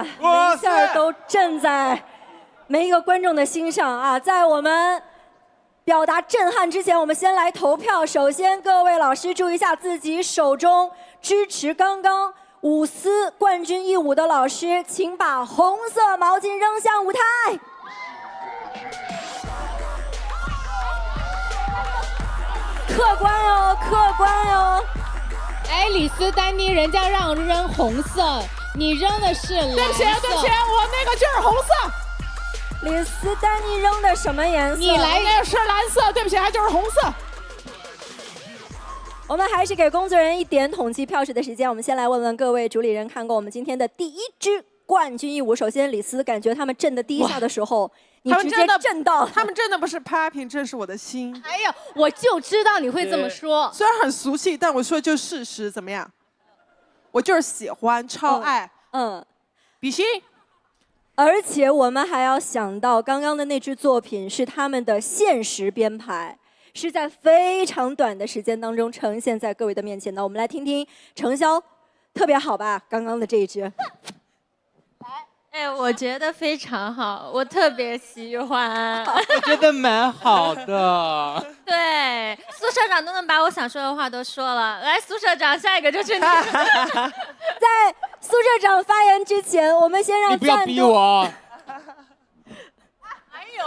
每一下都震在每一个观众的心上啊！在我们表达震撼之前，我们先来投票。首先，各位老师注意一下自己手中支持刚刚舞狮冠军一舞的老师，请把红色毛巾扔向舞台。客观哦，客观哦。哎，李斯丹妮，人家让扔红色，你扔的是蓝色。对不起，对不起，我那个就是红色。李斯丹妮扔的什么颜色？你来那个是蓝色，对不起，还就是红色。我们还是给工作人员一点统计票数的时间。我们先来问问各位主理人，看过我们今天的第一支冠军一舞。首先，李斯，感觉他们震的第一下的时候，你直接震到，他们真的不是 popping， 震是我的心。哎呀，我就知道你会这么说。虽然很俗气，但我说的就是事实，怎么样？我就是喜欢，超爱。比心。而且我们还要想到，刚刚的那支作品是他们的限时编排，是在非常短的时间当中呈现在各位的面前的。我们来听听程潇，特别好吧？刚刚的这一支。哎，我觉得非常好，我特别喜欢。我觉得蛮好的。对，苏社长都能把我想说的话都说了。来，苏社长，下一个就是你。在苏社长发言之前，我们先让你不要逼我。哎呦！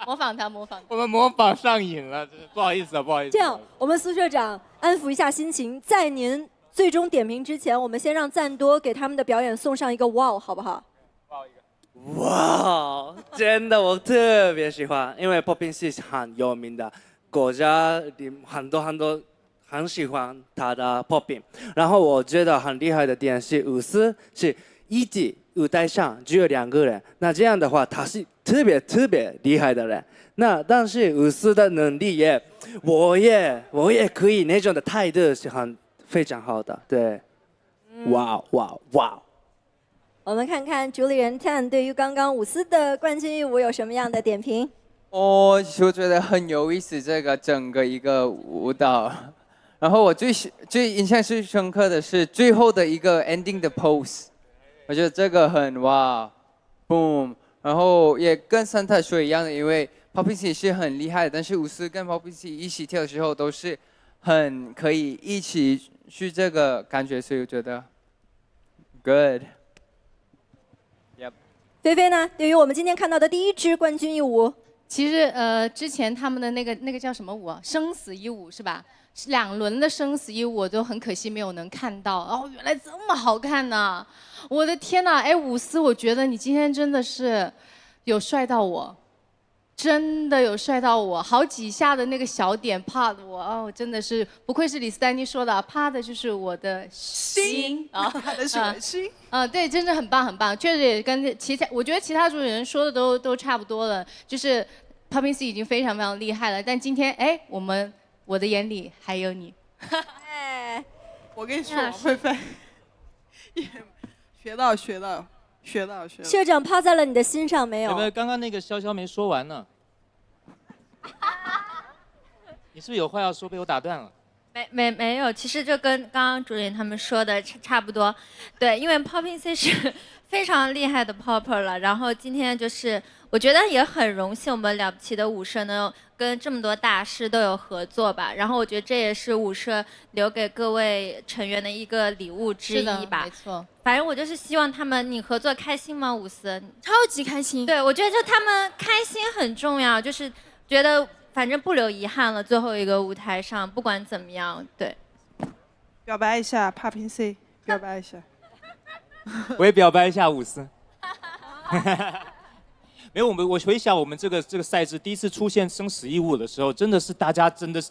模仿他，模仿他。我们模仿上瘾了，真是不好意思啊，不好意思。这样，我们苏社长安抚一下心情，在您最终点评之前，我们先让赞多给他们的表演送上一个哇，好不好？哇，真的我特别喜欢，因为 Popping 是很有名的，国家里很多很喜欢他的 Popping。然后我觉得很厉害的点是舞狮是一级舞台上只有2个人，那这样的话他是特别厉害的人。那但是舞狮的能力我也可以那种的态度是非常好的，对，哇哇哇！我们看看主理人 Tan 对于刚刚舞狮的冠军一舞有什么样的点评？我就觉得很有意思，这个整个一个舞蹈。然后我最印象最深刻的是最后的一个 ending 的 pose， 我觉得这个很哇 ，boom。然后也跟三太说一样的，因为 Popping 是很厉害的，但是舞狮跟 Popping 一起跳的时候都是很可以一起去这个感觉，所以我觉得 good。Yep。菲菲呢？对于我们今天看到的第一支冠军一舞，其实之前他们的那个叫什么舞啊？生死一舞是吧？2轮的生死一舞我都很可惜没有能看到。哦，原来这么好看呢！我的天哪！哎，舞狮，我觉得你今天真的是有帅到我。真的有帅到我，好几下的那个小点怕的我哦，真的是不愧是李斯丹妮说的，怕的就是我的心啊，怕的是我的心对，真的很棒很棒，确实也跟我觉得其他主持人说的都差不多了，就是 Popping C 已经非常非常厉害了，但今天哎，我的眼里还有你。哎，我跟你说，菲菲，学到。社长趴在了你的心上没有？有没有？刚刚那个潇潇没说完呢。你是不是有话要说，被我打断了？没有，其实就跟刚刚主任他们说的差不多。对，因为 Popping C 是非常厉害的 popper 了，然后今天就是我觉得也很荣幸，我们了不起的舞社能跟这么多大师都有合作吧。然后我觉得这也是舞社留给各位成员的一个礼物之一吧。没错。反正我就是希望你合作开心吗？舞狮超级开心。对，我觉得就他们开心很重要，就是觉得反正不留遗憾了。最后一个舞台上，不管怎么样，对。表白一下 Popping C， 表白一下。我也表白一下舞狮。没有，我回想我们这个赛制第一次出现生死一舞的时候，真的是大家真的是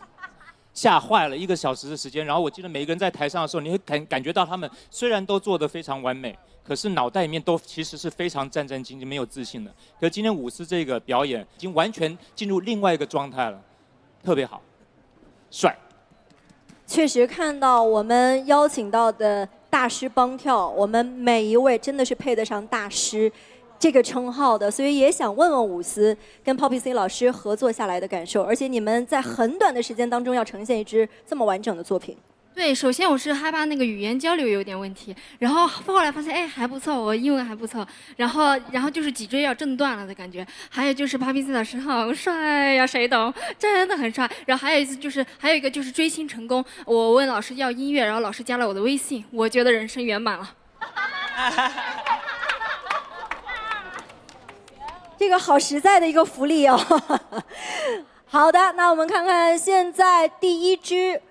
吓坏了，1个小时的时间。然后我记得每一个人在台上的时候，你会感觉到他们虽然都做得非常完美，可是脑袋里面都其实是非常战战兢兢、没有自信的。可是今天舞狮这个表演已经完全进入另外一个状态了，特别好，帅。确实看到我们邀请到的大师帮跳，我们每一位真的是配得上大师这个称号的，所以也想问问舞狮跟 Popping C 老师合作下来的感受，而且你们在很短的时间当中要呈现一支这么完整的作品。对，首先我是害怕那个语言交流有点问题，然后后来发现，哎，还不错，我英文还不错，然后就是脊椎要震断了的感觉，还有就是 Poppy 老师好帅呀，谁懂？真的很帅。然后还有一个就是追星成功，我问老师要音乐，然后老师加了我的微信，我觉得人生圆满了。这个好实在的一个福利哦。好的，那我们看看现在第一支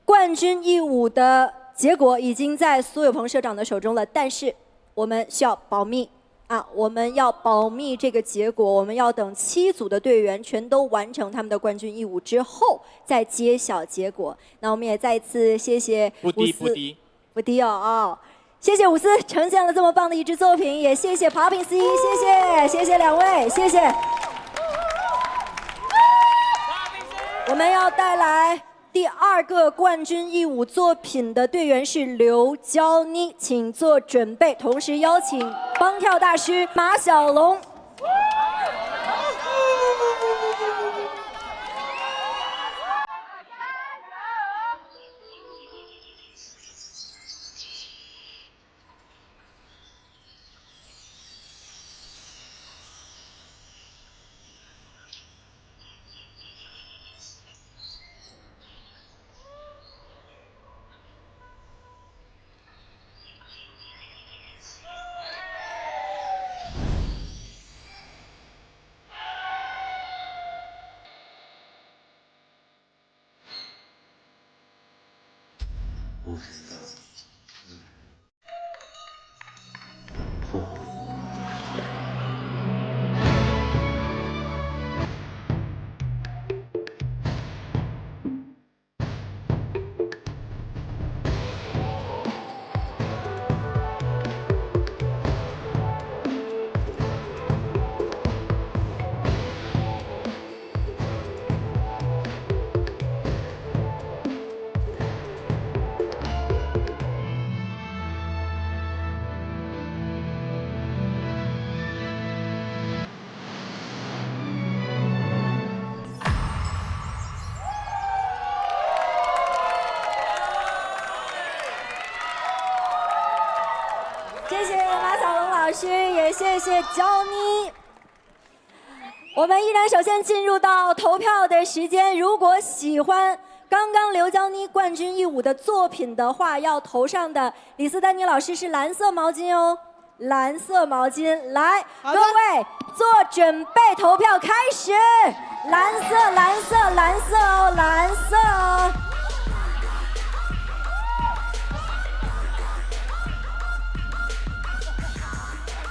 冠军义舞的结果已经在苏有朋社长的手中了，但是我们需要保密啊，我们要保密这个结果，我们要等7组的队员全都完成他们的冠军义舞之后再揭晓结果。那我们也再一次谢谢不低不低哦。谢谢伍思呈现了这么棒的一支作品，也谢谢 Popping C， 谢谢两位，谢谢。我们要带来第2个冠军义舞作品的队员是刘娇妮，请做准备，同时邀请帮跳大师马小龙。谢谢马小龙老师，也谢谢娇妮。我们依然首先进入到投票的时间。如果喜欢刚刚刘娇妮冠军义舞的作品的话，要投上的李斯丹妮老师是蓝色毛巾哦，蓝色毛巾，来，各位做准备，投票开始，蓝色哦，蓝色哦。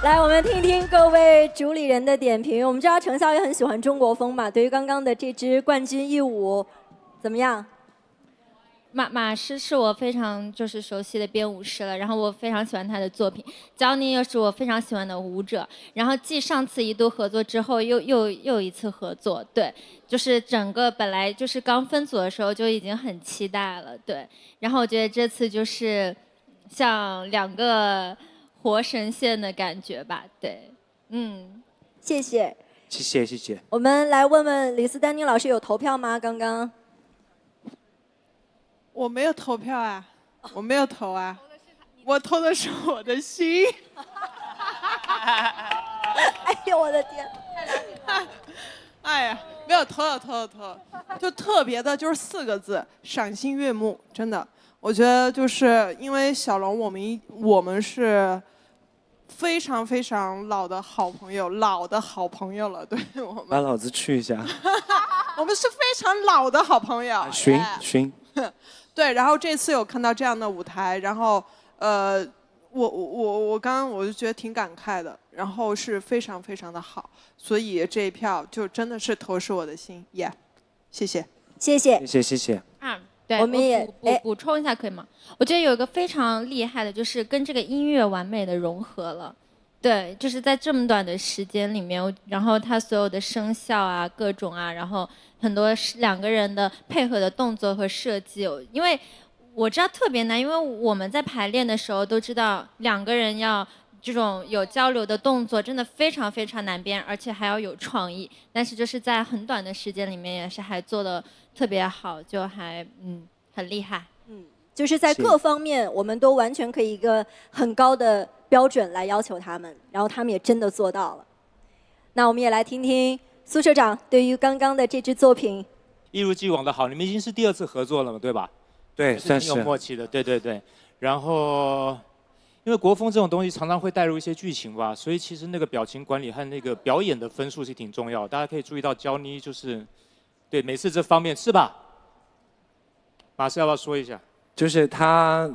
来，我们听听各位主理人的点评。我们知道程潇也很喜欢中国风嘛，对于刚刚的这支冠军义舞，怎么样？马师是我非常熟悉的编舞师了，然后我非常喜欢他的作品。娇妮又是我非常喜欢的舞者，然后继上次一度合作之后，又一次合作，对，就是整个本来就是刚分组的时候就已经很期待了，对。然后我觉得这次就是像2个活神仙的感觉吧，对，谢谢。谢谢。我们来问问李斯丹妮老师有投票吗？刚刚。我没有投票啊，我没有投啊，我投的是我的心。哎呦我的天！哎呀，没有投，就特别的，就是4个字，赏心悦目，真的。我觉得就是因为小龙，我们是非常非常老的好朋友了，对我们。把老子去一下。我们是非常老的好朋友。寻。对，然后这次有看到这样的舞台，然后我刚刚我就觉得挺感慨的，然后是非常非常的好，所以这一票就真的是投是我的心，谢谢。啊，对，我们也补充一下可以吗？我觉得有一个非常厉害的，就是跟这个音乐完美的融合了。对，就是在这么短的时间里面，然后他所有的声效啊、各种啊，然后很多2个人的配合的动作和设计，因为我知道特别难，因为我们在排练的时候都知道2个人要这种有交流的动作，真的非常非常难编，而且还要有创意。但是就是在很短的时间里面，也是还做得特别好，就还很厉害。就是在各方面，我们都完全可以一个很高的标准来要求他们，然后他们也真的做到了。那我们也来听听苏社长对于刚刚的这支作品，一如既往的好，你们已经是第2次合作了嘛，对吧？对，算是挺有默契的，对对对。然后，因为国风这种东西常常会带入一些剧情吧，所以其实那个表情管理和那个表演的分数是挺重要的。大家可以注意到焦妮就是，对每次这方面是吧？马斯要不要说一下？就是他，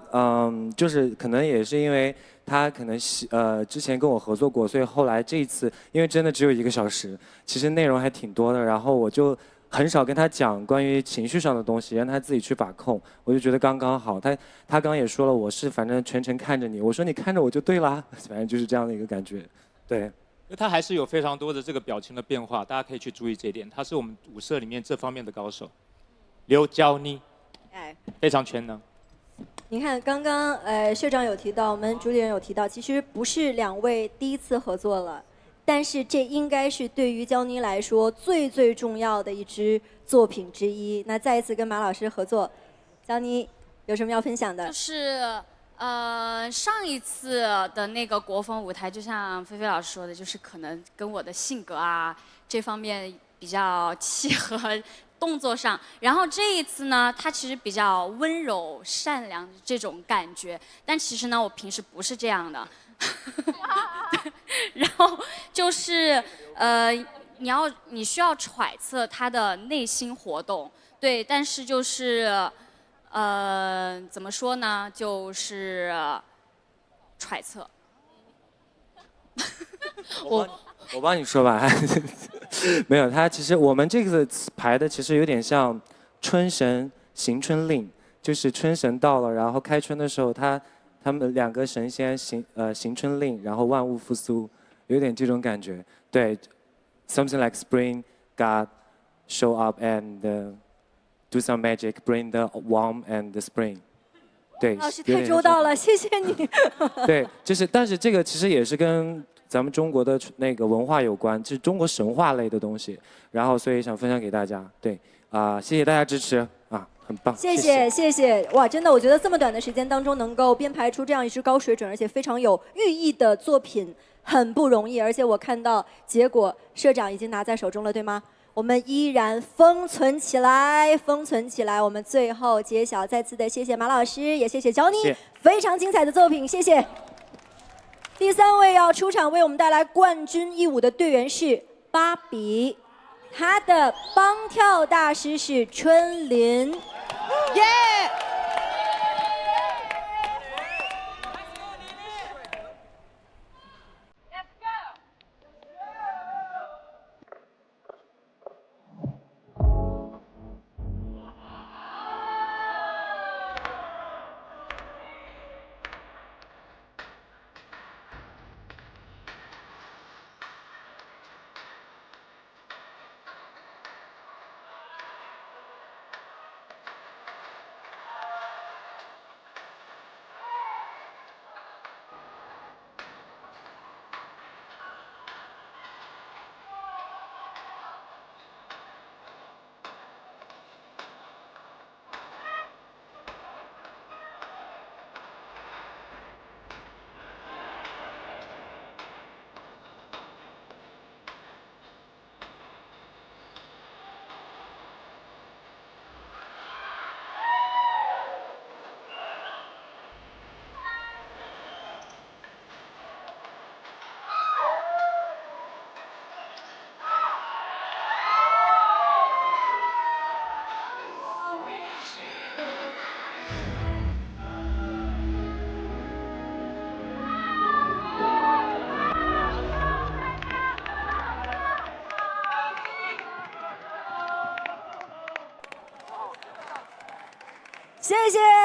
就是可能也是因为他可能之前跟我合作过，所以后来这一次，因为真的只有1个小时，其实内容还挺多的，然后我就很少跟他讲关于情绪上的东西，让他自己去把控，我就觉得刚刚好。他刚刚也说了，我是反正全程看着你，我说你看着我就对啦，反正就是这样的一个感觉，对。他还是有非常多的这个表情的变化，大家可以去注意这一点。他是我们舞社里面这方面的高手，刘娇妮，非常全能。你看，刚刚社长有提到，我们主理人有提到，其实不是2位第1次合作了，但是这应该是对于娇妮来说最重要的一支作品之一。那再一次跟马老师合作，娇妮有什么要分享的？就是上一次的那个国风舞台，就像菲菲老师说的，就是可能跟我的性格啊这方面比较契合。动作上，然后这一次呢，它其实比较温柔善良这种感觉，但其实呢，我平时不是这样的。然后就是你需要揣测他的内心活动，对，但是就是怎么说呢，就是揣测。我帮你说吧，没有，他其实我们这个排的其实有点像春神行春令，就是春神到了，然后开春的时候，他们2个神仙行春令，然后万物复苏，有点这种感觉。对 ，something like spring God show up and do some magic, bring the warm and the spring。对，老师太周到了，谢谢你。对，但是这个其实也是跟咱们中国的那个文化有关，就是中国神话类的东西，然后所以想分享给大家。对，谢谢大家支持啊，很棒。谢谢，哇，真的，我觉得这么短的时间当中能够编排出这样一支高水准而且非常有寓意的作品，很不容易。而且我看到结果，社长已经拿在手中了，对吗？我们依然封存起来，封存起来。我们最后揭晓，再次的谢谢马老师，也谢谢娇妮，非常精彩的作品，谢谢。第3位要出场为我们带来冠军义舞的队员是芭比，她的帮跳大师是春林。耶！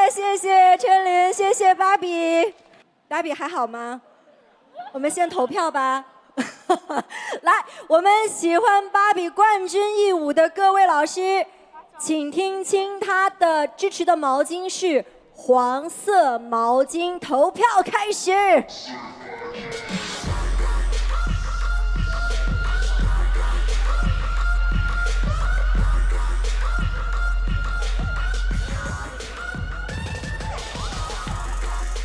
谢谢春林，谢谢芭比。芭比还好吗？我们先投票吧。来，我们喜欢芭比冠军义舞的各位老师，请听清他的支持的毛巾是黄色毛巾。投票开始。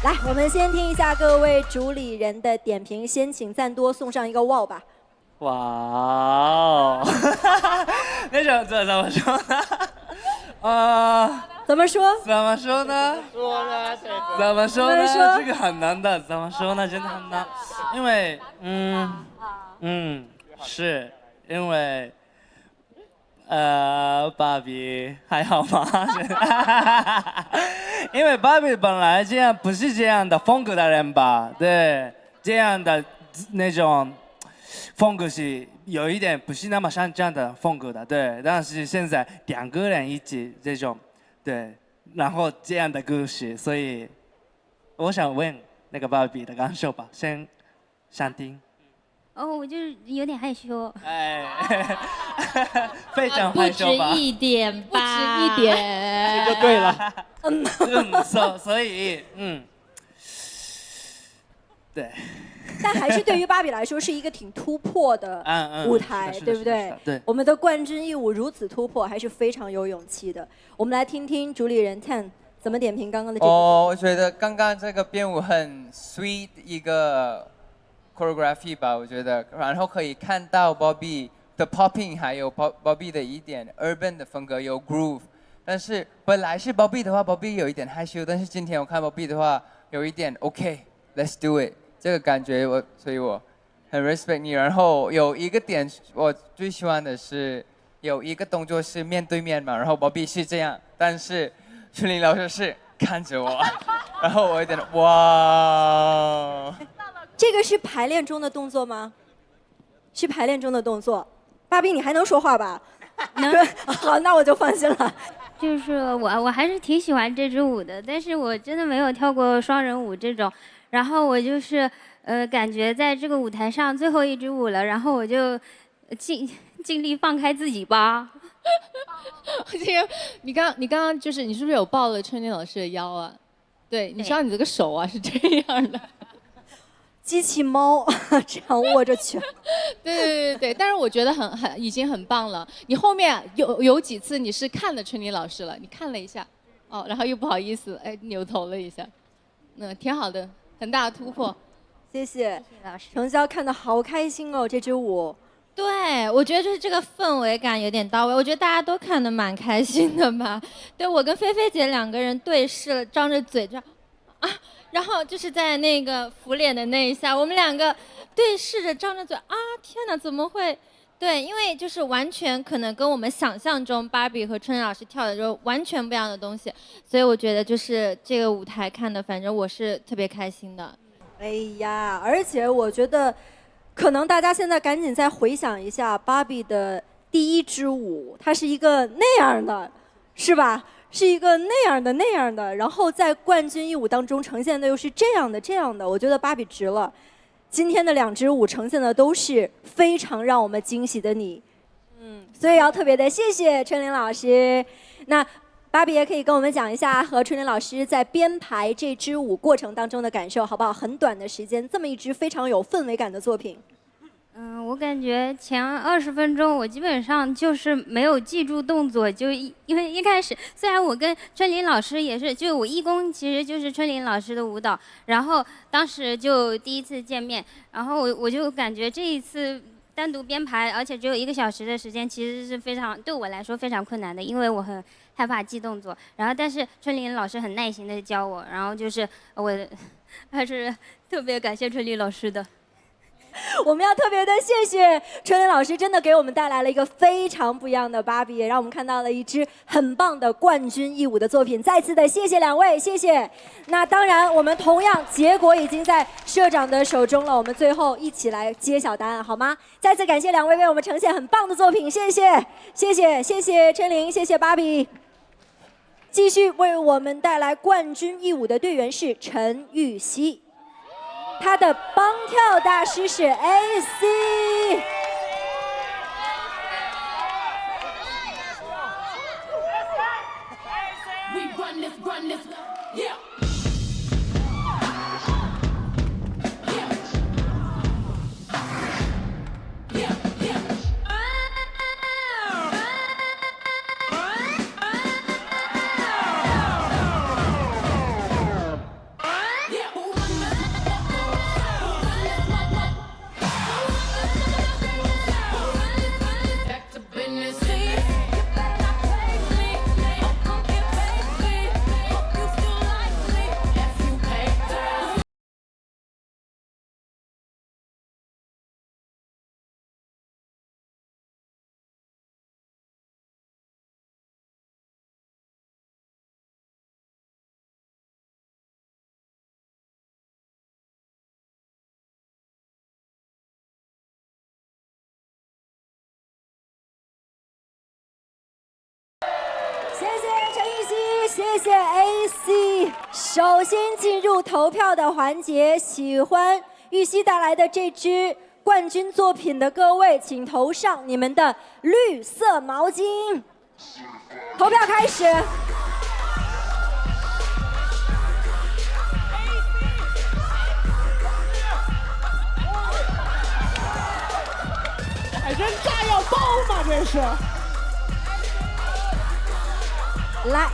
来，我们先听一下各位主理人的点评，先请赞多送上一个wow吧。哇哦，那种怎么说呢？怎么说？怎么说呢？怎么说呢？这个很难的，怎么说呢？真的很难，因为是因为芭比还好吗？因为芭比本来这样不是这样的风格的人吧？对，这样的那种风格是有一点不是那么像这样的风格的，对。但是现在2个人一起这种，对，然后这样的故事，所以我想问那个芭比的感受吧，先想听。哦，我就是有点害羞。哎，非常害羞吧？不止一点吧，不止一点，这就对了。所以对。但还是对于芭比来说是一个挺突破的舞台，对不对？对。我们的冠军义舞如此突破，还是非常有勇气的。我们来听听主理人 Tan 怎么点评刚刚的这个。我觉得刚刚这个编舞很 sweet 一个 choreography 吧，我觉得，然后可以看到 Bobby 的 popping， 还有 Bobby 的一点 urban 的风格，有 groove。但是本来是 Bobby 的话 ，Bobby 有一点害羞，但是今天我看 Bobby 的话，有一点 OK，let's do it。这个感觉所以我很 respect 你。然后有一个点我最喜欢的是有一个动作是面对面嘛，然后 Bobby 是这样，但是春玲老师是看着我，然后我有点哇。这个是排练中的动作吗？是排练中的动作。芭比，你还能说话吧？能。好，那我就放心了。就是我还是挺喜欢这支舞的，但是我真的没有跳过双人舞这种。然后我就是感觉在这个舞台上最后一支舞了，然后我就尽力放开自己吧。这个你刚刚就是你是不是有抱了春玲老师的腰啊？对，你知道你这个手啊是这样的。机器猫这样握着拳。对，但是我觉得已经很棒了。你后面有几次你是看了春玲老师了，你看了一下，哦，然后又不好意思，哎，扭头了一下，挺好的，很大的突破。谢谢老师。程潇看得好开心哦，这支舞。对，我觉得就是这个氛围感有点到位，我觉得大家都看得蛮开心的吧。对，我跟菲菲姐2个人对视了，张着嘴这样啊。然后就是在那个扶脸的那一下，我们2个对视着，张着嘴啊！天哪，怎么会？对，因为就是完全可能跟我们想象中芭比和春玲老师跳的就完全不一样的东西，所以我觉得就是这个舞台看的，反正我是特别开心的。哎呀，而且我觉得，可能大家现在赶紧再回想一下芭比的第一支舞，它是一个那样的，是吧？是一个那样的，然后在冠军义舞当中呈现的又是这样的，我觉得芭比值了。今天的2支舞呈现的都是非常让我们惊喜的你，所以要特别的谢谢春玲老师。那芭比也可以跟我们讲一下和春玲老师在编排这支舞过程当中的感受，好不好？很短的时间，这么一支非常有氛围感的作品。我感觉前20分钟我基本上就是没有记住动作，就因为一开始虽然我跟春玲老师也是，就我义工其实就是春玲老师的舞蹈，然后当时就第一次见面，然后我就感觉这一次单独编排，而且只有1个小时的时间，其实是非常对我来说非常困难的，因为我很害怕记动作，然后但是春玲老师很耐心的教我，然后就是我还是特别感谢春玲老师的。我们要特别的谢谢春玲老师，真的给我们带来了一个非常不一样的芭比，也让我们看到了一支很棒的冠军义舞的作品。再次的谢谢2位，谢谢。那当然，我们同样结果已经在社长的手中了，我们最后一起来揭晓答案，好吗？再次感谢2位为我们呈现很棒的作品，谢谢，谢谢春玲，谢谢芭比。继续为我们带来冠军义舞的队员是陈玉熙。他的帮跳大师是 AC。谢谢 AC。首先进入投票的环节，喜欢玉溪带来的这支冠军作品的各位，请投上你们的绿色毛巾。投票开始。哎，这炸药包吗？这是。来，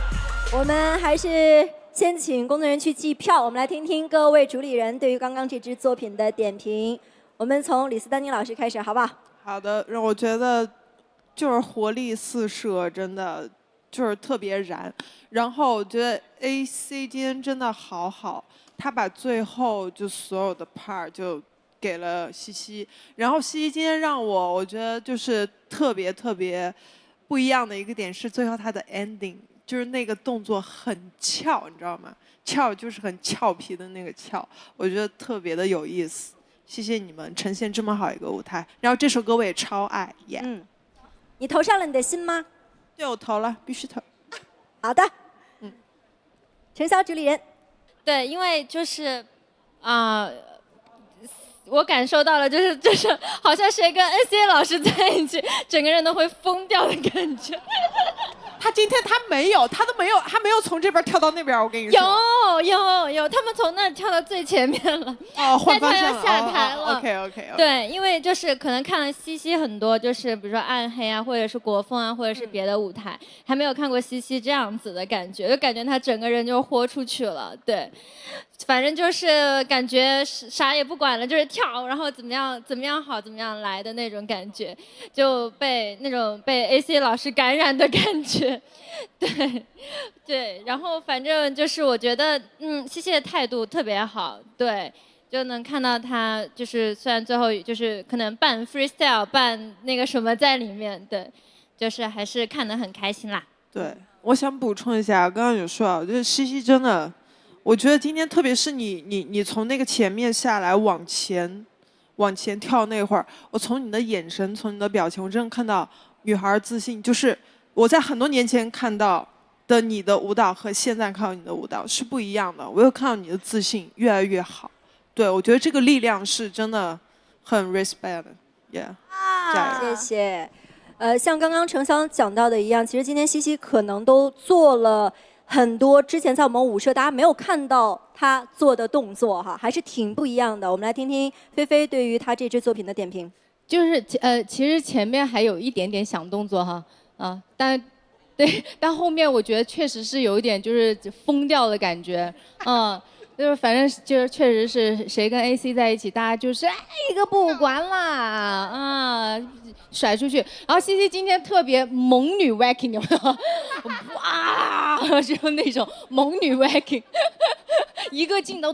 我们还是先请工作人员去计票。我们来听听各位主理人对于刚刚这支作品的点评。我们从李斯丹妮老师开始，好不好？好的，让我觉得就是活力四射，真的就是特别燃。然后我觉得 AC 今天真的好好，他把最后就所有的 part 就给了西西。然后西西今天让我觉得就是特别不一样的一个点是最后他的 ending。就是那个动作很俏，你知道吗？俏就是很俏皮的那个俏，我觉得特别的有意思。谢谢你们呈现这么好一个舞台，然后这首歌我也超爱，耶、你投上了你的心吗？对，我投了，必须投。好的，陈晓主理人。对，因为就是我感受到了，就是好像谁跟 ACA 老师在一起，整个人都会疯掉的感觉。他今天他没有从这边跳到那边，我跟你说。有，他们从那儿跳到最前面了。哦，换方向要下台了。OK。对，因为就是可能看了西西很多，就是比如说暗黑啊，或者是国风啊，或者是别的舞台，还没有看过西西这样子的感觉，就感觉他整个人就豁出去了。对，反正就是感觉啥也不管了，就是跳，然后怎么样好怎么样来的那种感觉，就被 AC 老师感染的感觉。对，然后反正就是我觉得，西西的态度特别好，对，就能看到他就是虽然最后就是可能半 freestyle 半那个什么在里面，对，就是还是看得很开心啦。对，我想补充一下，刚刚有说啊，就是西西真的，我觉得今天特别是你从那个前面下来往前跳那会儿，我从你的眼神，从你的表情，我真的看到女孩自信，就是我在很多年前看到的你的舞蹈和现在看到你的舞蹈是不一样的。我又看到你的自信越来越好，对，我觉得这个力量是真的很 respect， yeah， 加油！谢谢。像刚刚程潇讲到的一样，其实今天西西可能都做了很多之前在我们舞社大家没有看到他做的动作哈，还是挺不一样的。我们来听听菲菲对于他这支作品的点评。就是其实前面还有一点点想动作哈，但后面我觉得确实是有一点就是疯掉的感觉，就是反正就是确实是谁跟 AC 在一起，大家就是一个不管啦，甩出去。然后西西今天特别猛女 wacking 有没有？哇，就是那种猛女 wacking， 一个镜头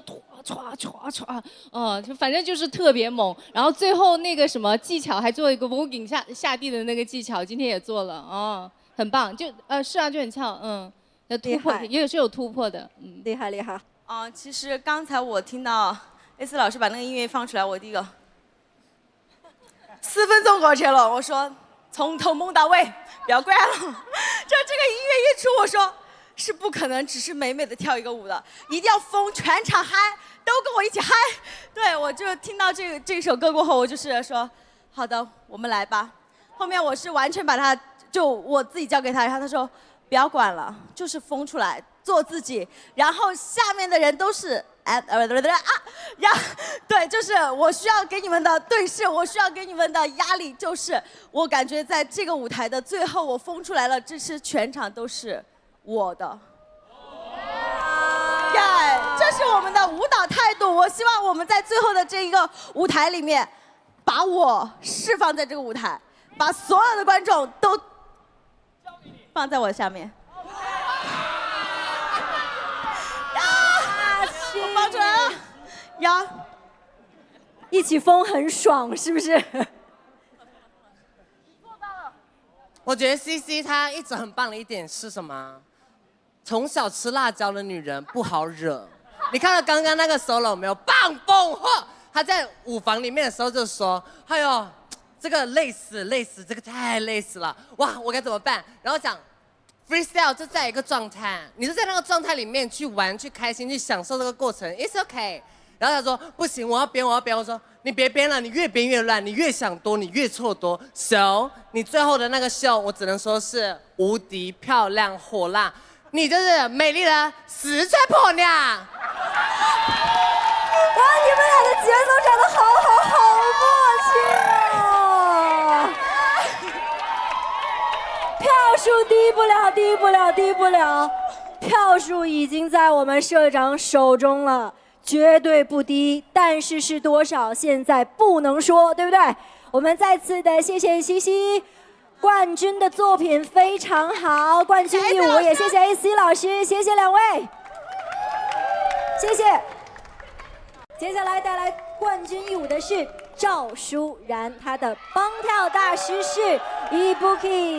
就反正就是特别猛。然后最后那个什么技巧还做一个 voguing 下地的那个技巧，今天也做了，很棒。是啊，就很翘，突破也是有突破的，厉害。其实刚才我听到 AC 老师把那个音乐放出来，我第一个4分钟过去了，我说从头蒙到尾，不要管了。这个音乐一出，我说是不可能只是美美的跳一个舞的，一定要疯，全场嗨，都跟我一起嗨。对，我就听到这首歌过后，我就是说，好的，我们来吧。后面我是完全把它就我自己交给他，然后他说不要管了，就是疯出来。做自己，然后下面的人都是然后对，就是我需要给你们的对视，我需要给你们的压力，就是我感觉在这个舞台的最后，我疯出来了，这是全场都是我的。这是我们的舞蹈态度。我希望我们在最后的这一个舞台里面，把我释放在这个舞台，把所有的观众都放在我下面。我放出来了，呀，一起疯很爽，是不是？我觉得 CC 她一直很棒的一点是什么？从小吃辣椒的女人不好惹。你看到刚刚那个 solo 没有？棒蹦嚯！她在舞房里面的时候就说：“哎呦，这个累死，这个太累死了，哇，我该怎么办？”然后讲 freestyle 就在一个状态，你就在那个状态里面去玩、去开心、去享受这个过程 ，it's okay。然后他说不行，我要编，我要编。我说你别编了，你越编越烂，你越想多，你越错多。So 你最后的那个秀，我只能说是无敌漂亮火辣，你就是美丽的四川婆娘。哇，你们俩的节奏长得好默契哦！票数低不了，票数已经在我们社长手中了。绝对不低，但是是多少现在不能说，对不对？我们再次的谢谢西西，冠军的作品非常好，冠军一舞也谢谢 AC 老师，谢谢两位，谢谢。接下来带来冠军一舞的是赵舒然，她的帮跳大师是 Ibuki。